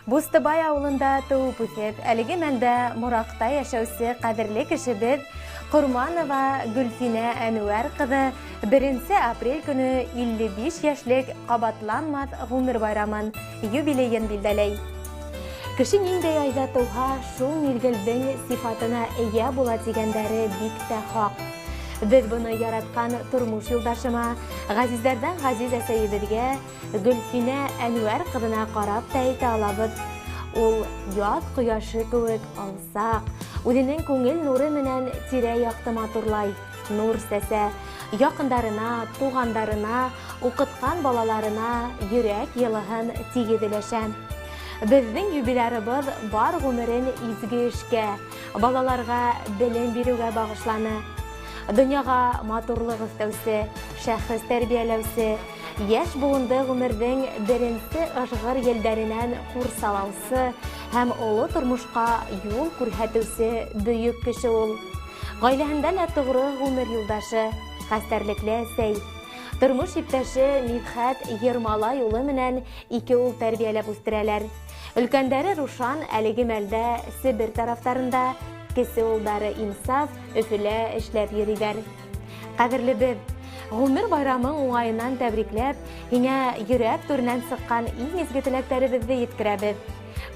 Бустыбай ауылында туып үсеп, әлеге мәлдә Муракта яшәүсе кадерле кешебез Курманова Гөлфинә Әнүәр кызы 1 апрель көне 55 яшьлек кабатланмас гомер байрамын юбилейын билдәләй. Кеше ниндәй айда туһа, шул мизгелдең сифатына ия була дигәннәре бик тә хак. Без буны яраткан тормыш юлдашыма, газизләрдән газиз әсәебезгә Гөлфинә Әнүәр кызына карап та әйтә алабыз. Ул яз кояшы кебек алсак, үзенең күңел нуры менән тирә-якты матурлай, нур сәсә, якындарына, тугандарына, укыткан балаларына йөрәк йылыһын тигезләшә. Безнең юбилярыбыз бар гомерен изге эшкә, балаларга белем бирүгә багышланы. Дөньяга матурлык өстәүсе, шәхес тәрбияләүсе, яшь буынды гомернең беренче ышгыр елдәреннән курсалаусы һәм олы тормышка юл күрһәтүсе бөек кеше ул. Гаиләһендә лә тугры гомер юлдашы, хәстәрлекле сәй. Тормыш иптәше Мидхәт Ермала юлы менән 2 ул тәрбияләп үстерәләр. Өлкәндәре Рушан әлеге мәлдә Себер тарафтарында, кесе улдары Инсаф Өфөлә эшләп йөриләр. Кадерле без, гомер байрамың уңайыннан тәбрикләп, һиңә йөрәк түреннән сыккан иң изге теләкләребезне yetkерәбез.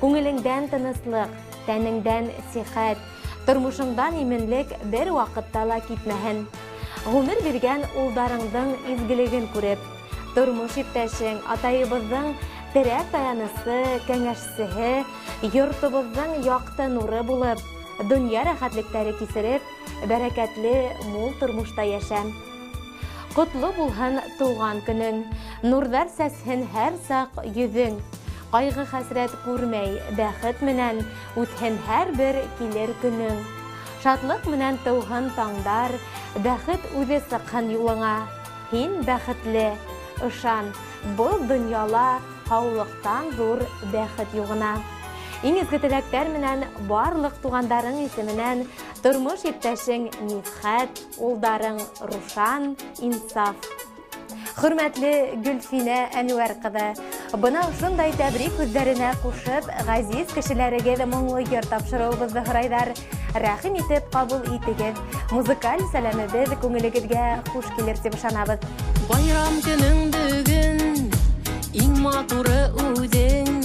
Күңелеңдән тыныслык, тәнеңдән сихәт, тормышыңдан именлек бер вакытта ла китмәһен. Гомер биргән улдарыңдың изгелеген күреп, тормыш иптәшең, атайыбызның терәк таянысы, кәңәшсеһе, йортыбызның якты нуры булып, дөнья рәхәтлектәре кисереп, бәрәкәтле мул тормышта яшәм. Котлы булһын туган көнең, нурдар сәсһен һәр сак йөзең. Кайгы хәсрәт күрмәй, бәхет менән үтһен һәрбер килер көнең. Шатлык менән тыуһын таңдар, бәхет үзе сыкһын юлыңа. Һин бәхетле, ышан, был дөньяла һаулыктан зур бәхет югына. Иң изге теләктәр менән барлык тугандарың исеменнән тормыш иптәшең Мидхәт, улдарың Рушан, Инсаф. Хөрмәтле Гөлфинә Әнүәр кызы, бына шундай тәбрик үзләренә кушып, газиз кешеләрегә моңлы йыр тапшыруыбызны һорайдар. Рәхим итеп кабул итегез. Музыкаль сәламебез күңелегезгә хуш килер дип ышанабыз. Байрам көнең бүген, иң матуры үзең,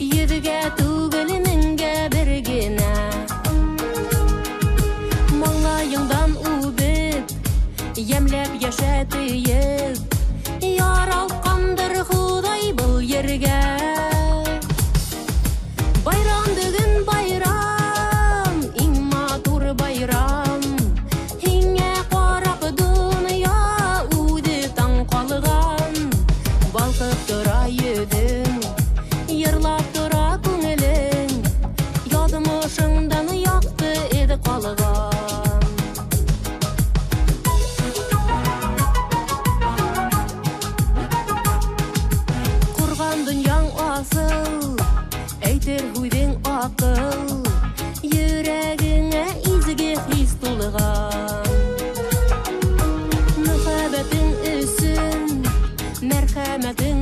йөзгә түгел меңгә бер генә. Малайыңдан үбеп, ямләп яшәтеп, яралкандыр Худай был ергә. Байрам бүген байрам, иң матур байрам, һиңә карап дөнья үзе таң калган. Балкып тора йөзең, йырлап тора күңелең, язмышыңдан якты эде калган. Курган дөньяң асыл, әйтер үҙең акыл, йөрәгеңә изге хис тулган. Мөхәббәтең өсөн, мәрхәмәтең